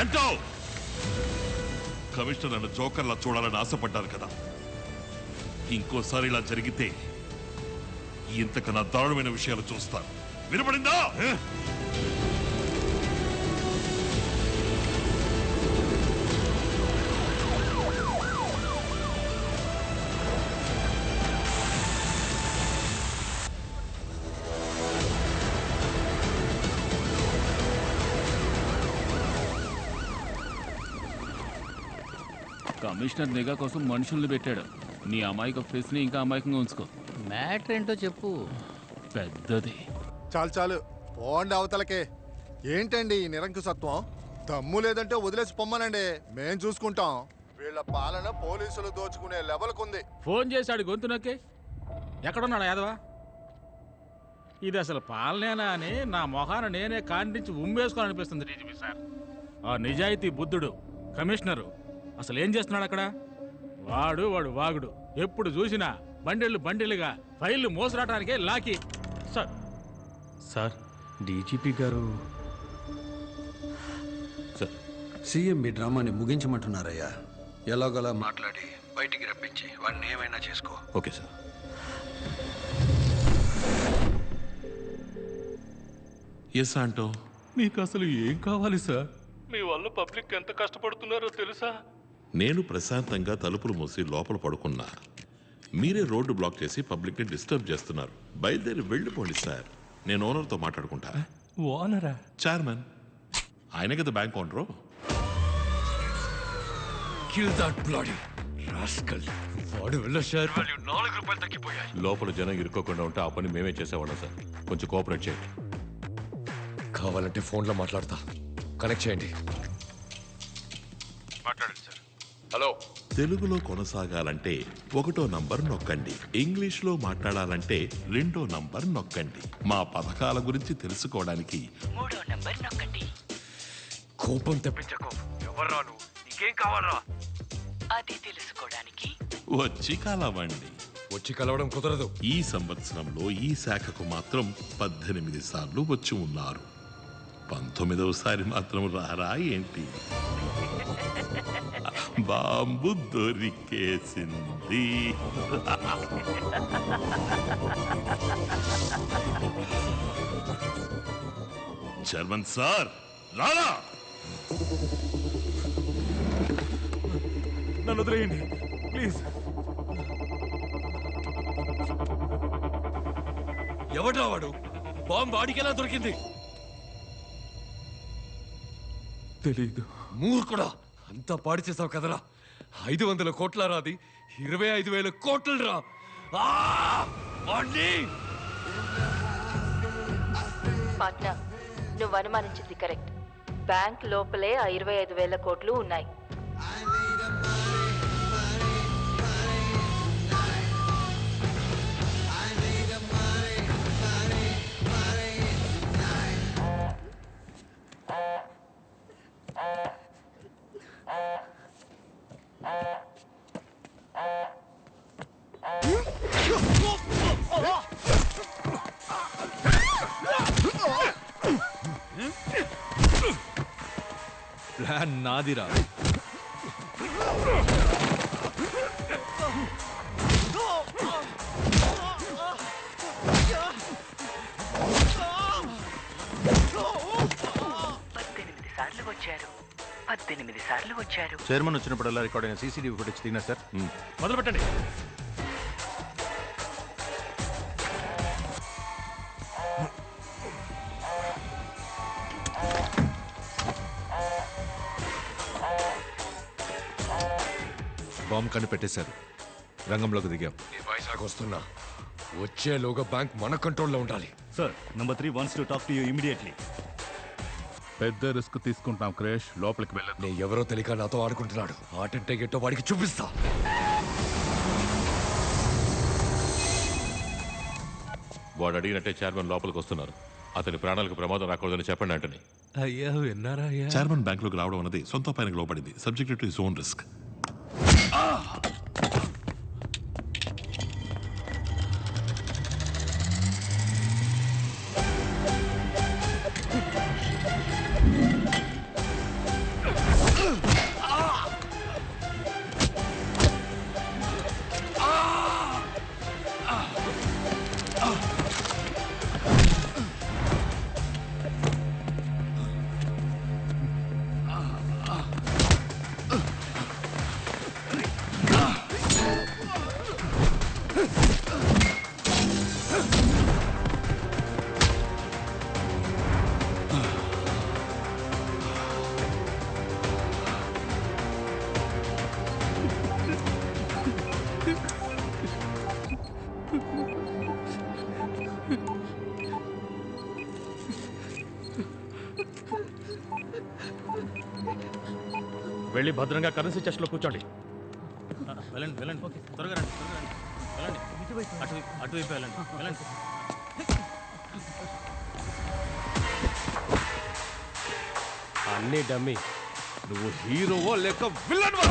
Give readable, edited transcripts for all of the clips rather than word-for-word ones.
శాంటో, commissioner నన్ను జోకర్లా చూడాలని ఆశపడ్డారు కదా. ఇంకోసారి ఇలా జరిగితే ఇంతకన్నా దారుణమైన విషయాలు చూస్తాను. వినపడిందా? కమిషనర్ నిఘా కోసం మనుషుల్ని పెట్టాడు. నీ అమాయక ఫేస్ ని ఇంకా అమాయకంగా ఉంచుకో. మ్యాటర్ ఏంటో చెప్పు. పెద్దది. చాలు పోండి అవతలకే. ఏంటండి ఈ నిరంకుశత్వం? దమ్ము లేదంటే వదిలేసి పొమ్మనండి, మేం చూసుకుంటాం. వీళ్ళ పాలన పోలీసులు దోచుకునే లెవెల్కుంది. ఫోన్ చేశాడు గొంతు నొక్కి. ఎక్కడున్నాడు యాదవా? ఇది అసలు పాలనేనా అని నా మొహాన నేనే కాండించి ఉమ్మేసుకోవాలనిపిస్తుంది డీజీపీ సార్. ఆ నిజాయితీ బుద్ధుడు కమిషనరు అసలు ఏం చేస్తున్నాడు అక్కడ? వాడు వాగుడు. ఎప్పుడు చూసినా బండిలుగా ఫైళ్లు మోసరాటానికే లాకి. సార్ సార్ డీజీపీ గారు సార్, సీఎం మీ డ్రామాని ముగించమంటున్నారయ్యా. ఎలాగోలా మాట్లాడి బయటికి రప్పించి వాడిని ఏమైనా చేసుకో. Okay sir. ఎస్ ఆంటో, మీకు అసలు ఏం కావాలి సార్? మీ వల్ల పబ్లిక్ ఎంత కష్టపడుతున్నారో తెలుసా? నేను ప్రశాంతంగా తలుపులు మూసి లోపల పడుకున్నా. మీరే రోడ్డు బ్లాక్ చేసి పబ్లిక్ ని డిస్టర్బ్ చేస్తున్నారు. బయలుదేరి వెళ్ళిపోండి సార్. నేను ఓనర్తో మాట్లాడుకుంటా. ఓనరా? చైర్మన్ ఆయన కదా bank owner. Kill that bloody rascal. వాడు వల్ల షేర్ వాల్యూ 4 రూపాయలు తగ్గిపోయాయి. లోపల జనం ఇరుక్కోకుండా ఉంటే ఆ పని మేమే చేసేవాళ్ళం సార్. కొంచెం కోఆపరేట్ చేయండి. కావాలంటే ఫోన్లో మాట్లాడతా, కనెక్ట్ చేయండి. మాట్లాడండి సార్. హలో. తెలుగులో కొనసాగాలంటే 1వ నంబర్ నొక్కండి. ఇంగ్లీష్లో మాట్లాడాలంటే 2వ నంబర్ నొక్కండి. మా పథకాల గురించి తెలుసుకోవడానికి 3వ నంబర్ నొక్కండి. కోపం తెప్పించకు. ఎవర్రా నువ్వు? నీకేం కావాలరా? అది తెలుసుకోవడానికి వచ్చి కలవండి. వచ్చి కలవడం కుదరదు. ఈ సంవత్సరంలో ఈ శాఖకు మాత్రం 18 సార్లు వచ్చి ఉన్నారు. 19వసారి మాత్రం రారా ఏంటి? బాంబు దొరికేసింది. చైర్మన్ సార్ రారా? నన్ను వదిలేయండి ప్లీజ్. ఎవడ్రా వాడు? బాంబు వాడికెలా దొరికింది? తెలీదు. మూర్ఖుడా, అంతా పాడి చేసావు కదరా. 500 కోట్ల రాది, 25,000 కోట్లు రా. పాట్నా, నువ్వు అనుమానించింది కరెక్ట్. బ్యాంక్ లోపలే ఆ 25,000 కోట్లు ఉన్నాయి. ప్లాన్ నాదిరా. సార్లు వచ్చారు. చైర్మన్ వచ్చినప్పుడల్లా రికార్డ్ అయిన సీసీటీవీ ఫుటేజ్ దిగినా సార్. మొదలు పెట్టండి. బాంబు కనిపెట్టేశారు. రంగంలోకి దిగాం. వైజాగ్ వస్తున్నా. వచ్చేలోగా బ్యాంక్ మన కంట్రోల్లో ఉండాలి. Sir, number 3 wants to talk to you immediately. పెద్ద రిస్క్ తీసుకుంటాం క్రేష్. లోపలికి వెళ్ళదు. నేను ఎవరో తెలియక నాతో ఆడుకుంటున్నాడు. ఆటంటే గెట్టో వాడికి చూపిస్తా. వాడు అడిగినట్టే చైర్మన్ లోపలికి వస్తున్నారు. అతని ప్రాణాలకు ప్రమాదం రాకూడదని చెప్పండి అంటని. అయ్యా విన్నారా అయ్యా? చైర్మన్ బ్యాంకులోకి రావడం అన్నది సొంత పైనకి లోపడింది. Subject to his own risk. వెళ్ళి భద్రంగా కరెన్సీ చెస్ట్లో కూర్చోండి. వెళ్ళండి వెళ్ళండి త్వరగా రండి వెళ్ళండి అటువైపు వెళ్ళండి వెళ్ళండి. అన్నీ డమ్మి. నువ్వు హీరోవో లేక విలన్వా?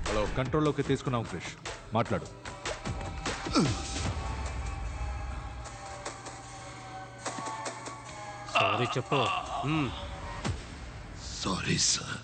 హలో, కంట్రోల్లోకి తీసుకున్నాం క్రిష్. మాట్లాడు. సారీ చెప్పు. Sorry sir.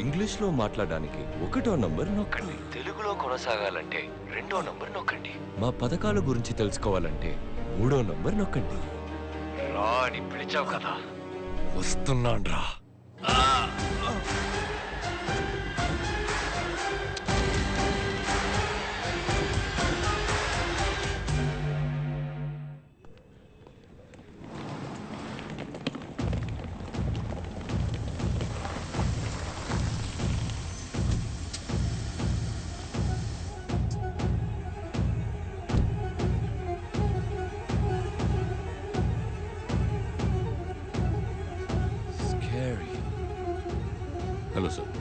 ఇంగ్లీష్లో మాట్లాడడానికి 1వ నంబర్ నొక్కండి. తెలుగులో కొనసాగాలంటే 2వ నంబర్ నొక్కండి. మా పథకాల గురించి తెలుసుకోవాలంటే 3వ నంబర్ నొక్కండి. రా అని పిలిచావు కదా, వస్తున్నాను రా. హలో సార్,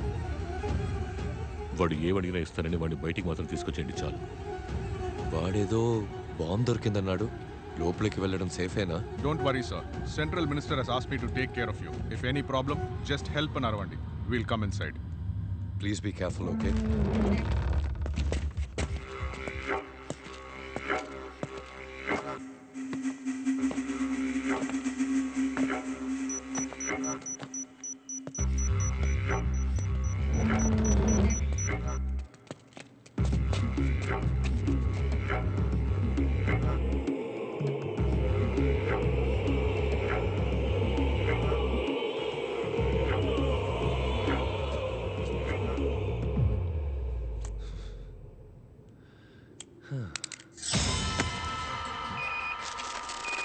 వాడు ఏమడిగినా ఇస్తానని వాడిని బయటికి మాత్రం తీసుకొచ్చేయండి చాలు. వాడేదో బాంబు దొరికిందన్నాడు. లోపలికి వెళ్ళడం సేఫేనా? Don't worry sir. Central minister has asked me to take care of you. If any problem just help అని అరవండి. Will come inside. Please be careful, okay?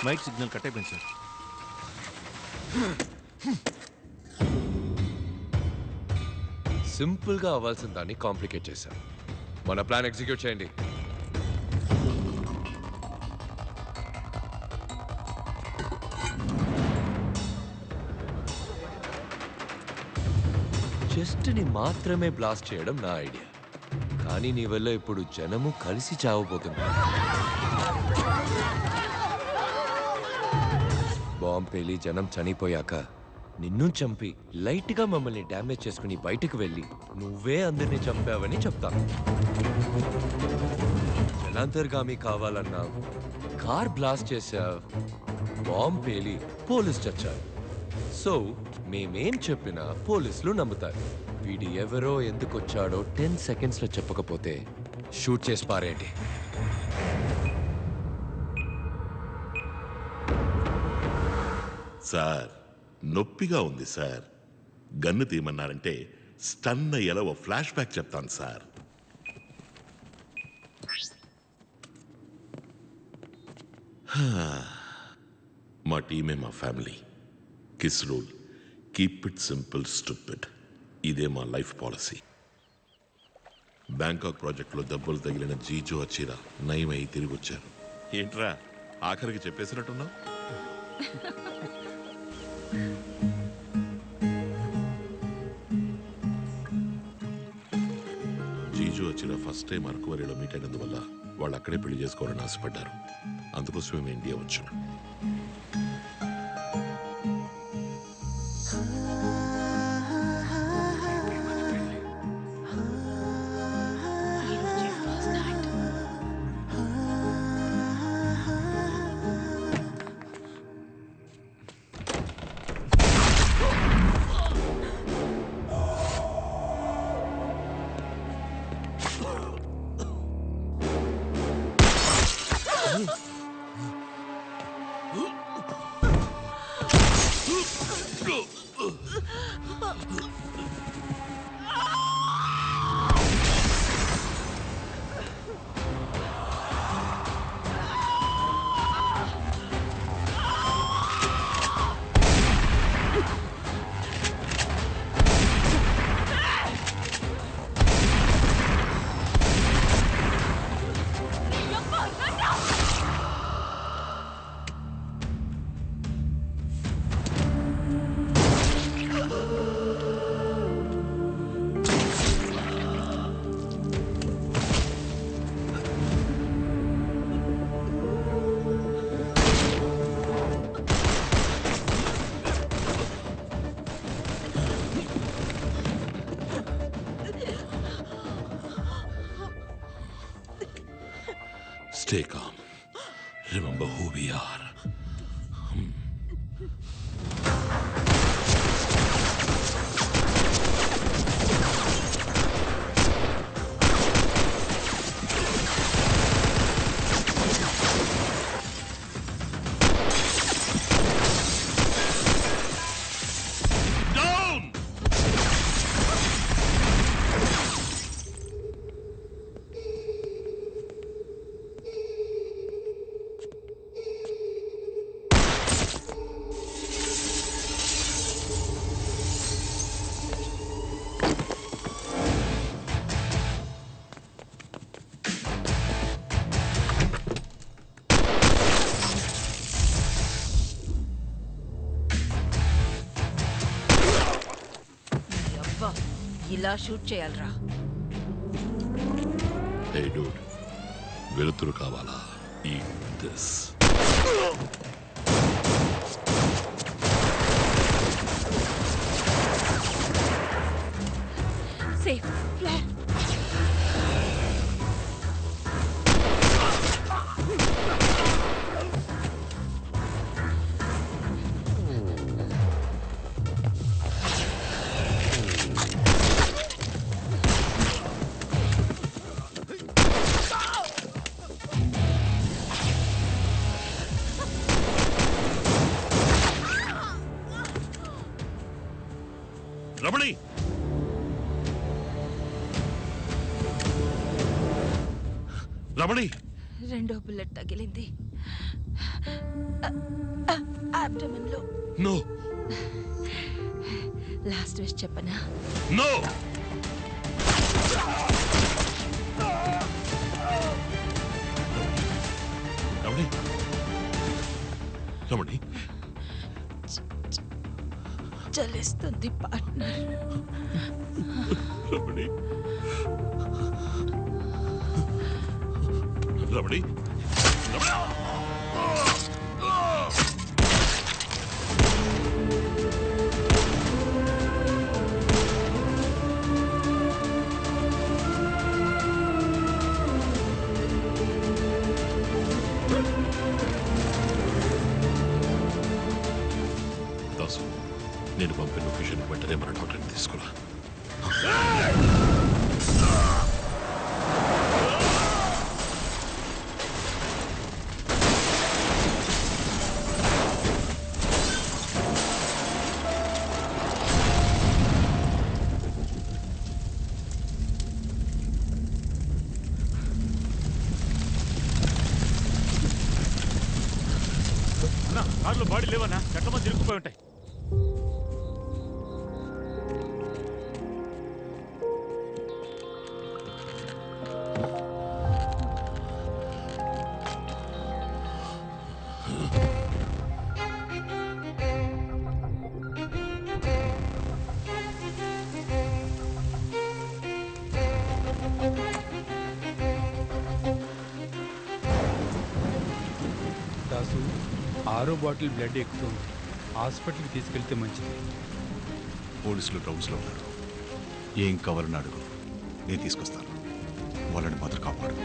Mike signal cut అయిపోయింది సార్. సింపుల్గా అవ్వాల్సిన దాన్ని కాంప్లికేట్ చేశాం. మన ప్లాన్ ఎగ్జిక్యూట్ చేయండి. చెస్ట్ని మాత్రమే బ్లాస్ట్ చేయడం నా ఐడియా, కానీ నీ వల్ల ఇప్పుడు జనము కలిసి చావబోతుంది. బాంబు పేలి జనం చనిపోయాక నిన్ను చంపి లైట్గా మమ్మల్ని డ్యామేజ్ చేసుకుని బయటకు వెళ్ళి నువ్వే అందరినీ చంపావని చెప్తాను. జనాంతర్గామి కావాలన్నావు, కార్ బ్లాస్ట్ చేశావు, బాంబు పేలి పోలీస్ చచ్చారు. సో మేమేం చెప్పినా పోలీసులు నమ్ముతారు. వీడి ఎవరో ఎందుకు వచ్చాడో 10 సెకండ్స్లో చెప్పకపోతే షూట్ చేసి పారేయండి. సార్, నొప్పిగా ఉంది సార్. గన్ను తీయమన్నారంటే స్టన్ అయ్యేలా ఓ ఫ్లాష్ బ్యాక్ చెప్తాను సార్. మా టీమే మా family. Kiss rule, keep it simple stupid. ఇదే మా లైఫ్ పాలసీ. బ్యాంకాక్ ప్రాజెక్టులో దెబ్బలు తగిలిన జీజో అచ్చిరా నయమై తిరిగి వచ్చారు. ఏంట్రా ఆఖరికి చెప్పేసినట్టున్నావు? జీజో వచ్చిన ఫస్ట్ టైం అరకువరిలో మీట్ అయినందువల్ల వాళ్ళు అక్కడే పెళ్లి చేసుకోవాలని ఆశపడ్డారు. అందుకోసమే మేము ఇండియా వచ్చాం. Stay calm. Remember who we are. ఇలా షూట్ చేయాలరా? Hey dude, వెలుతురు కావాలా? Eat this. Safe flat. Ramani, Ramani, రెండో బుల్లెట్ తగిలింది అబ్డమన్ లో. నో లాస్ట్ విష్ చెప్పనా? నో. రమణి, రమణి, చలిస్తుంది పార్ట్నర్. రమణి, రమణి, దాసు, నేను పంపిన లొకేషన్ వెంటనే మన డాక్టర్ని తీసుకురా. కార్లో బాడీ లేవన్నా, చెట్ల మంది ఇరుక్కుపోయి ఉంటాయి. దాసు, 6వ బాటిల్ బ్లడ్ ఎక్కుతుంది. హాస్పిటల్కి తీసుకెళ్తే మంచిది. పోలీసులు రౌండ్స్లో ఉన్నారు. ఏం కావాలని అడుగు, నేను తీసుకొస్తాను. వాళ్ళని మాత్రం కాపాడు.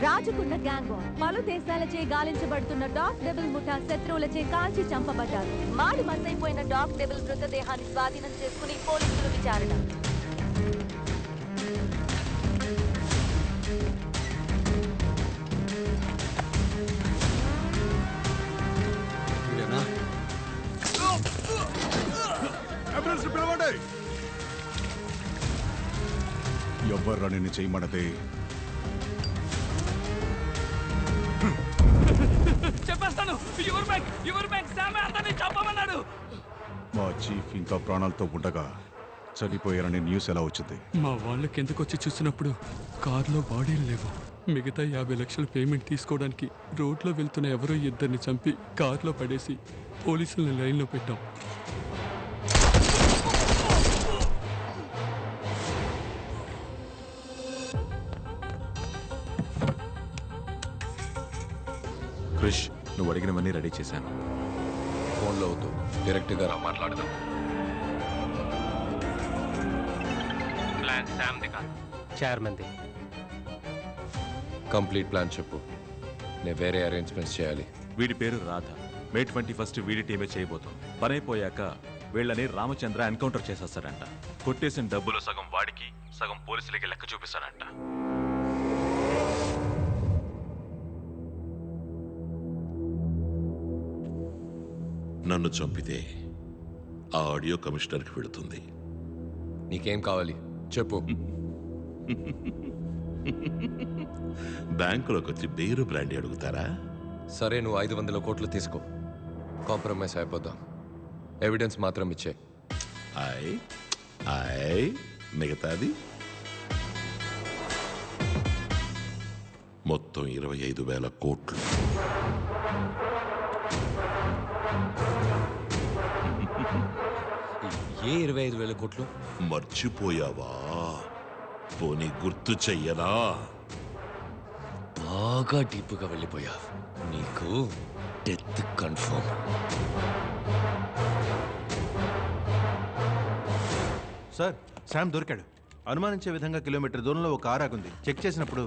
రాజుకున్న గ్యాంగ్ వార్. పలు దేశాలచే గాలించబడుతున్న డాగ్ డెబుల్ ముఠా శత్రువులచే కాల్చి చంపబడ్డారు. మాడు మసైపోయిన డాగ్ డెబుల్ మృతదేహాన్ని స్వాధీనం చేసుకుని పోలీసులు విచారణ. ఎవ్వర్రా నిన్ను చేయమన్నదే? చెప్పేస్తాను. మా చీఫ్ ఇంకా ప్రాణాలతో ఉండగా చనిపోయారనే న్యూస్ ఎలా వచ్చింది? మా వాళ్ళకి ఎందుకు వచ్చి చూసినప్పుడు కార్లో బాడీలు లేవు. మిగతా 50 లక్షల పేమెంట్ తీసుకోవడానికి రోడ్లో వెళ్తున్న ఎవరో ఇద్దరిని చంపి కార్లో పడేసి పోలీసులను లైన్లో పెట్టాం. క్రిష్, నువ్వు అడిగినవన్నీ రెడీ చేశాను. ఫోన్లో వద్దు, డైరెక్ట్గా రా, మాట్లాడదాం. ప్లాన్ శామ్ది కాదు, చైర్మన్ది. కంప్లీట్ ప్లాన్ చెప్పు. నేను వేరే అరేంజ్మెంట్స్ చేయాలి. వీడి పేరు రాధ. మే 21 వీడి టీమే చేయబోతాం. పనైపోయాక వీళ్ళని రామచంద్ర ఎన్కౌంటర్ చేసేస్తాడంట. కొట్టేసిన డబ్బులు సగం వాడికి, సగం పోలీసులకి లెక్క చూపిస్తాడంట. నన్ను చంపితే ఆ ఆడియో కమిషనర్కి వెళుతుంది. నీకేం కావాలి చెప్పు. బ్యాంకులోకి వచ్చి బేరు బ్రాండీ అడుగుతారా? సరే, నువ్వు 500 కోట్లు తీసుకో. కాంప్రమైజ్ అయిపోదాం. ఎవిడెన్స్ మాత్రం ఇచ్చే. మిగతాది మొత్తం 25,000 కోట్లు. ఏ 25,000 కోట్లు? మర్చిపోయావా? పోనీ గుర్తు చెయ్యనా? బాగా డీప్గా వెళ్ళిపోయావు. నీకు డెత్ కన్ఫర్మ్. సార్, శామ్ దొరికాడు. అనుమానించే విధంగా కిలోమీటర్ దూరంలో ఒక కారు ఆగుంది. చెక్ చేసినప్పుడు